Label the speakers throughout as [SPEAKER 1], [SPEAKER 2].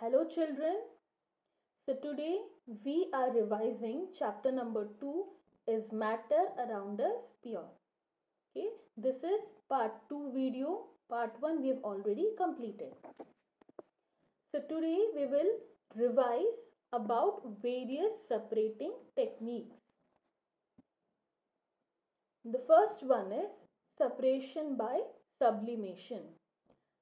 [SPEAKER 1] Hello children. So today we are revising chapter number 2 is matter around us pure. Okay, this is part 2 video. Part 1 we have already completed. So today we will revise about various separating techniques. The first one is separation by sublimation.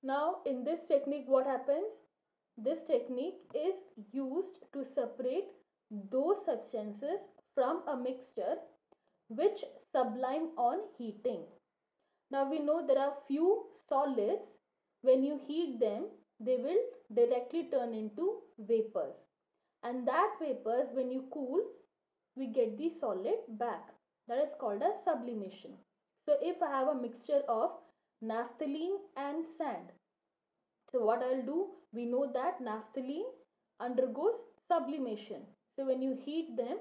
[SPEAKER 1] Now in this technique what happens? This technique is used to separate those substances from a mixture which sublime on heating. Now we know there are few solids, when you heat them they will directly turn into vapors, and that vapors when you cool we get the solid back. That is called as sublimation. So if I have a mixture of naphthalene and sand, so what I'll do, we know that naphthalene undergoes sublimation. So when you heat them,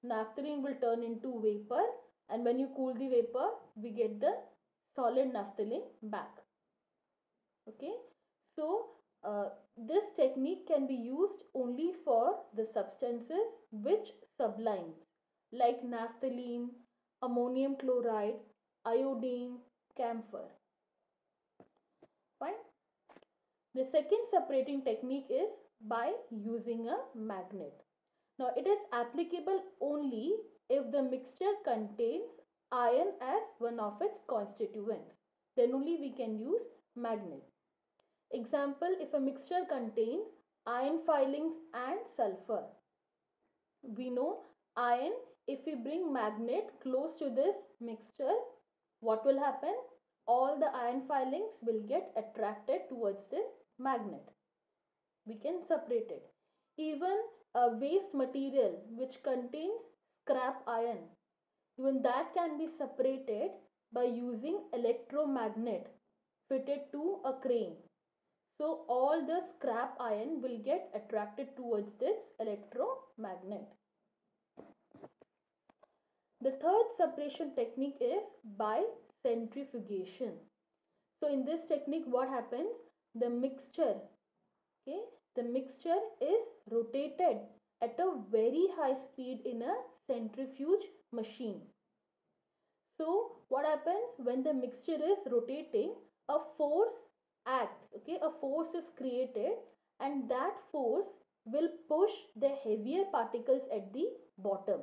[SPEAKER 1] naphthalene will turn into vapor, and when you cool the vapor, we get the solid naphthalene back. Okay. So this technique can be used only for the substances which sublimes, like naphthalene, ammonium chloride, iodine, camphor. Fine. The second separating technique is by using a magnet. Now it is applicable only if the mixture contains iron as one of its constituents. Then only we can use magnet. Example, if a mixture contains iron filings and sulfur. We know iron, if we bring magnet close to this mixture, what will happen? All the iron filings will get attracted towards the magnet. We can separate it. Even a waste material which contains scrap iron, even that can be separated by using electromagnet fitted to a crane. So all the scrap iron will get attracted towards this electromagnet. The third separation technique is by centrifugation. So in this technique what happens? The mixture is rotated at a very high speed in a centrifuge machine. So what happens when the mixture is rotating? A force acts, a force is created, and that force will push the heavier particles at the bottom,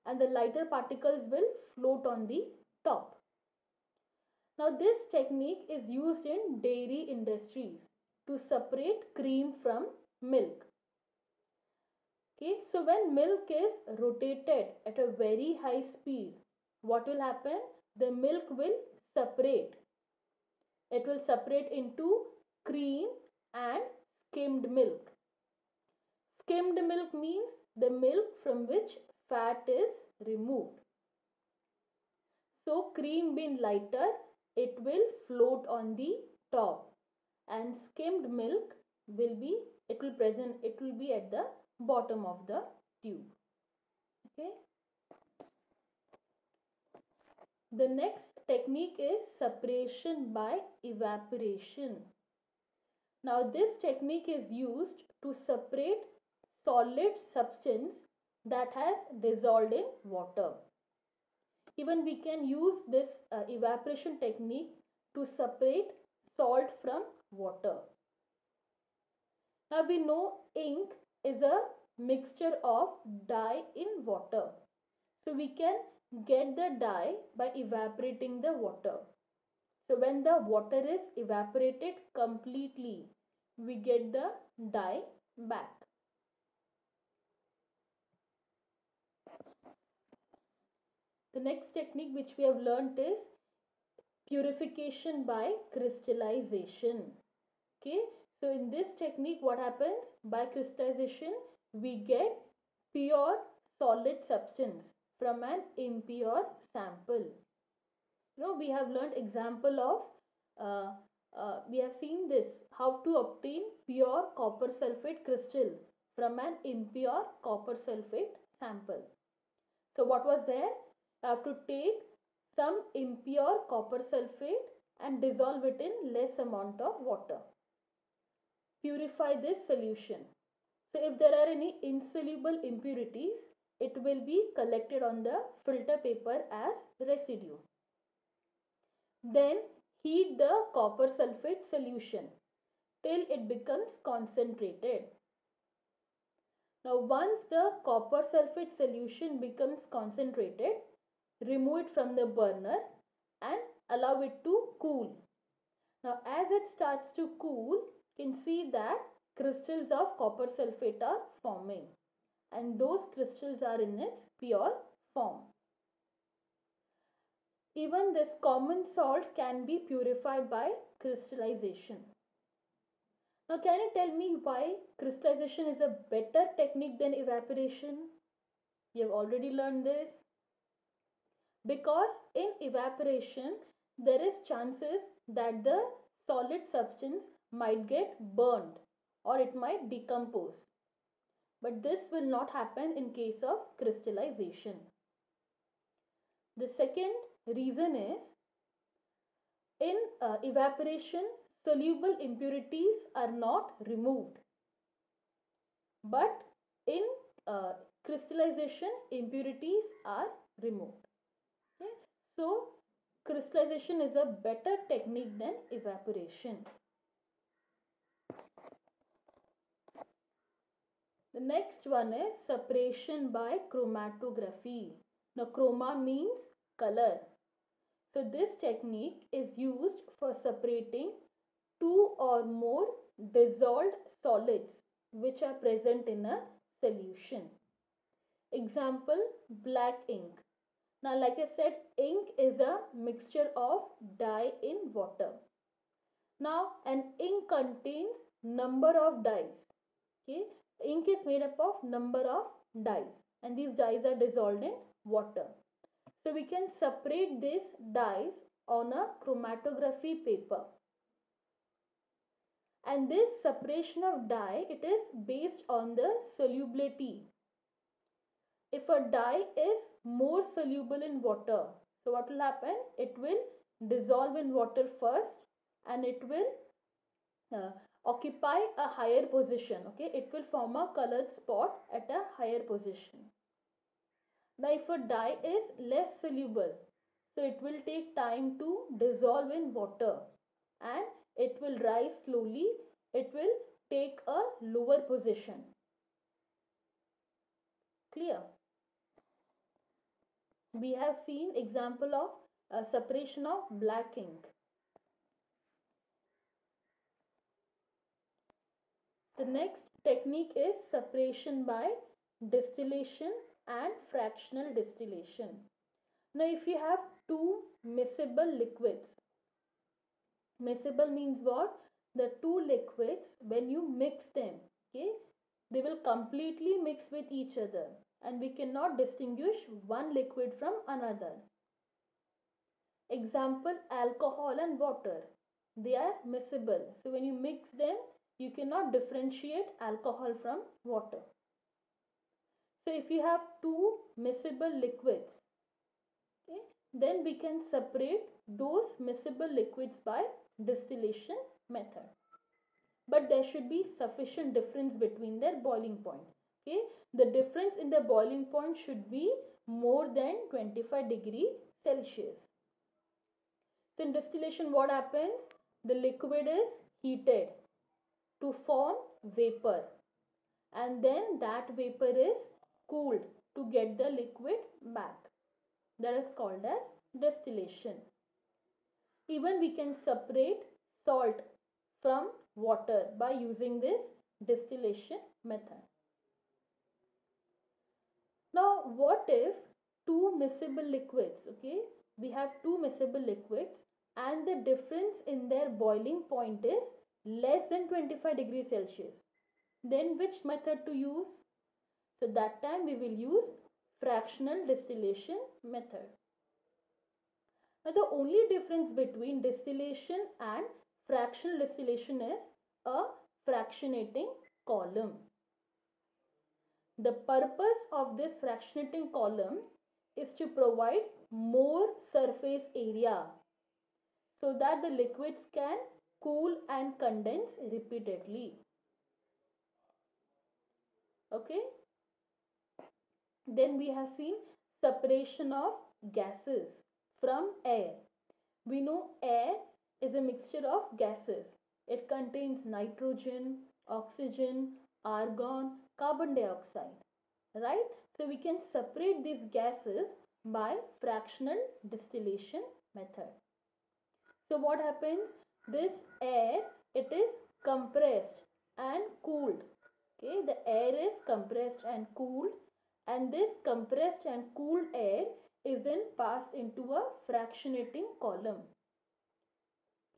[SPEAKER 1] and the lighter particles will float on the top. Now this technique is used in dairy industries to separate cream from milk. Okay, so when milk is rotated at a very high speed, what will happen? The milk will separate. It will separate into cream and skimmed milk. Skimmed milk means the milk from which fat is removed. So cream being lighter, it will float on the top, and skimmed milk will be at the bottom of the tube. Okay. The next technique is separation by evaporation. Now this technique is used to separate solid substance that has dissolved in water. Even we can use this evaporation technique to separate salt from water. Now we know ink is a mixture of dye in water. So we can get the dye by evaporating the water. So when the water is evaporated completely, we get the dye back. The next technique which we have learnt is purification by crystallization. Okay, so in this technique what happens? By crystallization we get pure solid substance from an impure sample. We have learned example of we have seen this, how to obtain pure copper sulfate crystal from an impure copper sulfate sample. So what was there? I have to take some impure copper sulfate and dissolve it in less amount of water. purify this solution. So if there are any insoluble impurities, it will be collected on the filter paper as residue. Then heat the copper sulfate solution till it becomes concentrated. Now once the copper sulfate solution becomes concentrated, remove it from the burner and allow it to cool. Now as it starts to cool, you can see that crystals of copper sulfate are forming, and those crystals are in its pure form. Even this common salt can be purified by crystallization. Now can you tell me why crystallization is a better technique than evaporation? You have already learned this. Because in evaporation there is chances that the solid substance might get burned or it might decompose. But this will not happen in case of crystallization. The second reason is in evaporation soluble impurities are not removed, but in crystallization impurities are removed. Okay? So crystallization is a better technique than evaporation. The next one is separation by chromatography. Now chroma means color. So this technique is used for separating two or more dissolved solids which are present in a solution. Example, black ink. Now like I said, ink is a mixture of dye in water. Now an ink contains number of dyes. Okay, ink is made up of number of dyes and these dyes are dissolved in water. So we can separate these dyes on a chromatography paper. And this separation of dye, it is based on the solubility. If a dye is more soluble in water, so what will happen? It will dissolve in water first and it will occupy a higher position. Okay, it will form a colored spot at a higher position. Now if a dye is less soluble, so it will take time to dissolve in water and it will rise slowly. It will take a lower position. Clear? We have seen example of separation of black ink. The next technique is separation by distillation and fractional distillation. Now if you have two miscible liquids, miscible means what? The two liquids, when you mix them, okay, they will completely mix with each other and we cannot distinguish one liquid from another. Example, alcohol and water. They are miscible. So when you mix them, you cannot differentiate alcohol from water. So if you have two miscible liquids, okay, then we can separate those miscible liquids by distillation method. But there should be sufficient difference between their boiling point. Okay, the difference in the boiling point should be more than 25 degrees Celsius. So in distillation what happens? The liquid is heated to form vapor and then that vapor is cooled to get the liquid back. That is called as distillation. Even we can separate salt from water by using this distillation method. Now what if two miscible liquids, okay, we have two miscible liquids and the difference in their boiling point is less than 25 degrees Celsius. Then which method to use? So that time we will use fractional distillation method. Now the only difference between distillation and fractional distillation is a fractionating column. The purpose of this fractionating column is to provide more surface area so that the liquids can cool and condense repeatedly. Okay. Then we have seen separation of gases from air. We know air is a mixture of gases. It contains nitrogen, oxygen, argon, carbon dioxide, right? So we can separate these gases by fractional distillation method. So what happens? This air, it is compressed and cooled. Okay, the air is compressed and cooled, and this compressed and cooled air is then passed into a fractionating column.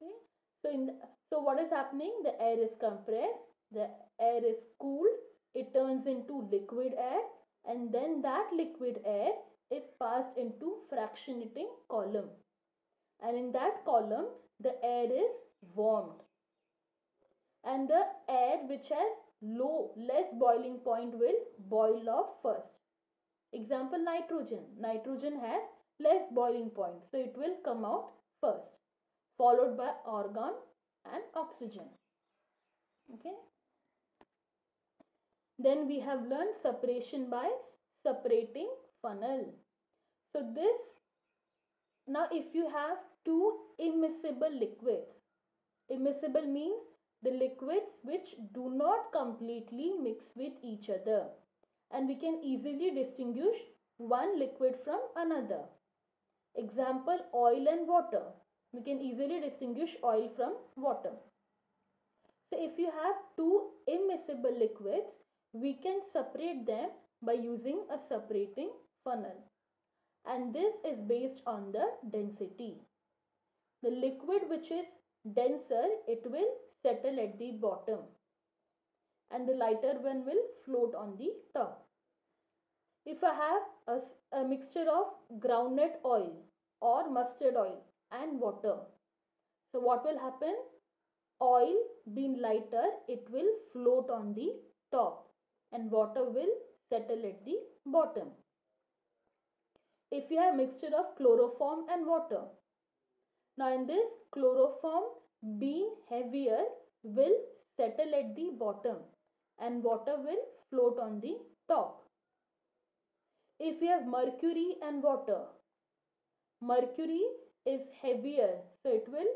[SPEAKER 1] Okay, so what is happening? The air is compressed, the air is cooled, it turns into liquid air, and then that liquid air is passed into fractionating column, and in that column the air is warmed, and the air which has less boiling point will boil off first. Example, nitrogen has less boiling point, so it will come out first, followed by argon and oxygen. Okay, then we have learned separation by separating funnel. So this, now if you have two immiscible liquids, immiscible means the liquids which do not completely mix with each other, and we can easily distinguish one liquid from another. Example, oil and water. We can easily distinguish oil from water. So if you have two immiscible liquids, we can separate them by using a separating funnel. And this is based on the density. The liquid which is denser, it will settle at the bottom, and the lighter one will float on the top. If I have a mixture of groundnut oil or mustard oil and water, so what will happen? Oil being lighter, it will float on the top, and water will settle at the bottom. If you have mixture of chloroform and water, now in this, chloroform being heavier will settle at the bottom, and water will float on the top. If you have mercury and water, mercury is heavier, so it will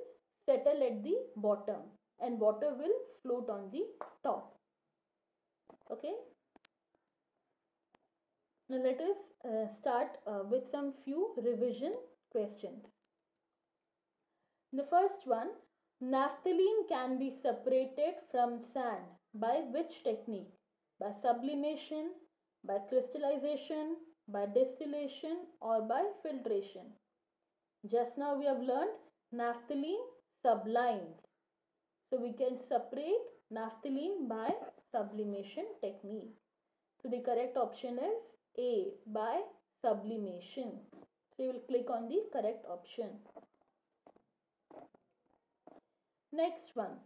[SPEAKER 1] settle at the bottom, and water will float on the top. Okay. Now let us start with some few revision questions. The first one, naphthalene can be separated from sand by which technique? By sublimation, by crystallization, by distillation, or by filtration? Just now we have learned naphthalene sublimes. So we can separate naphthalene by sublimation technique. So the correct option is A, by sublimation. So you will click on the correct option. Next one,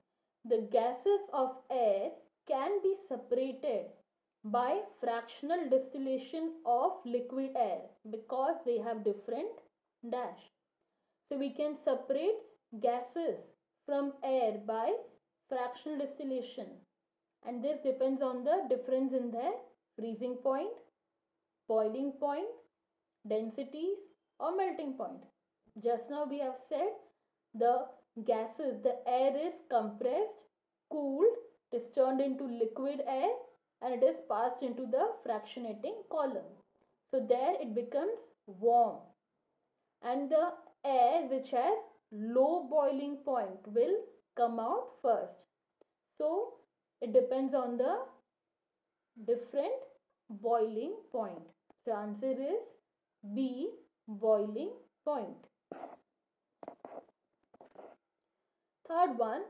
[SPEAKER 1] the gases of air can be separated by fractional distillation of liquid air because they have different dash. So we can separate gases from air by fractional distillation, and this depends on the difference in their freezing point, boiling point, densities, or melting point. Just now we have said the gases, the air is compressed, cooled, it is turned into liquid air, and it is passed into the fractionating column. So there it becomes warm, and the air which has low boiling point will come out first. So it depends on the different boiling point. So answer is B, boiling point. Third one,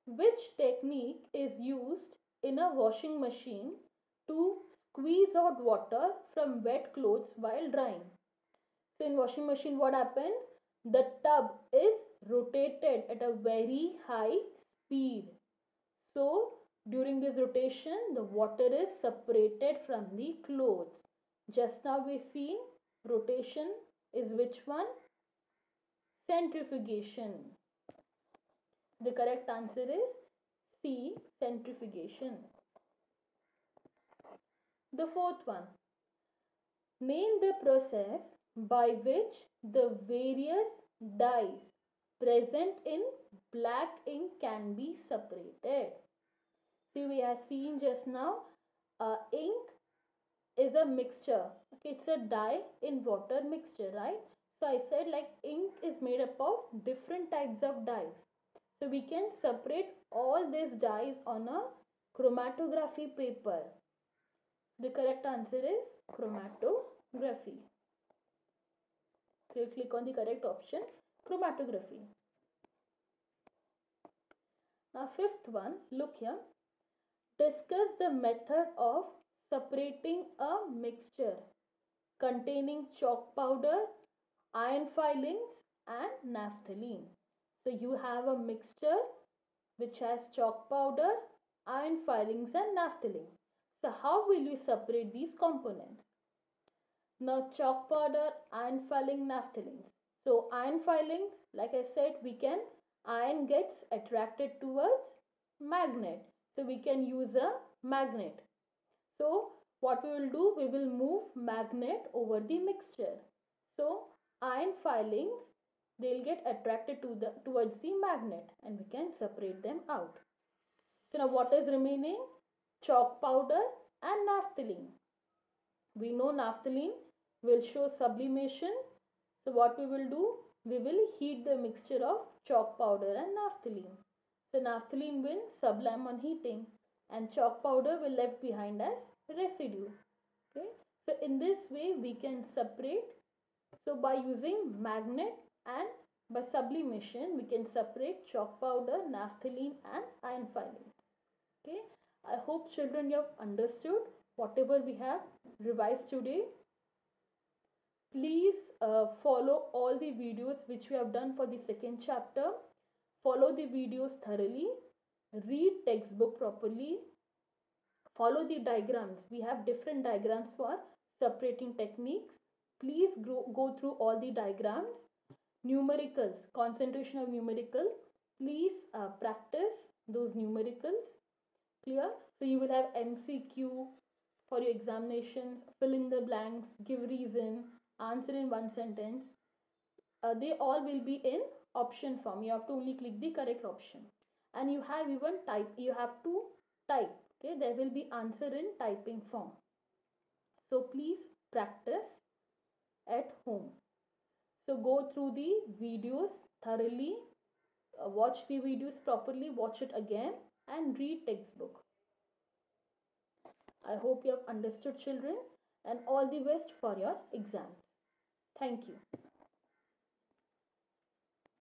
[SPEAKER 1] which technique is used in a washing machine to squeeze out water from wet clothes while drying? So in washing machine what happens? The tub is rotated at a very high speed. So during this rotation the water is separated from the clothes. Just now we seen rotation is which one? Centrifugation. The correct answer is C, centrifugation. The fourth one, name the process by which the various dyes present in black ink can be separated. See, we have seen just now, ink is a mixture. Okay, it's a dye in water mixture, right? So I said like ink is made up of different types of dyes. So we can separate all these dyes on a chromatography paper. The correct answer is chromatography. So you click on the correct option, chromatography. Now fifth one, look here. Discuss the method of separating a mixture containing chalk powder, iron filings and naphthalene. So you have a mixture which has chalk powder, iron filings and naphthalene. So how will you separate these components? Now chalk powder, iron filing, naphthalene. So iron filings, like I said, iron gets attracted towards magnet. So we can use a magnet. So what we will do, we will move magnet over the mixture. So iron filings, they'll get attracted towards the magnet and we can separate them out. So now what is remaining? Chalk powder and naphthalene. We know naphthalene will show sublimation. So what we will do? We will heat the mixture of chalk powder and naphthalene. So naphthalene will sublime on heating and chalk powder will left behind as residue. Okay. So in this way we can separate. So by using magnet and by sublimation we can separate chalk powder, naphthalene and iron filings. Okay. I hope children you have understood whatever we have revised today. Please follow all the videos which we have done for the second chapter. Follow the videos thoroughly. Read textbook properly. Follow the diagrams. We have different diagrams for separating techniques. Please go through all the diagrams. Numericals, concentration of numerical. Please practice those numericals. Clear? So you will have MCQ for your examinations. Fill in the blanks. Give reason. Answer in one sentence. They all will be in option form. You have to only click the correct option. And you have even type. You have to type. Okay, there will be answer in typing form. So please practice at home. So go through the videos thoroughly, watch the videos properly, watch it again and read textbook. I hope you have understood children and all the best for your exams. Thank you.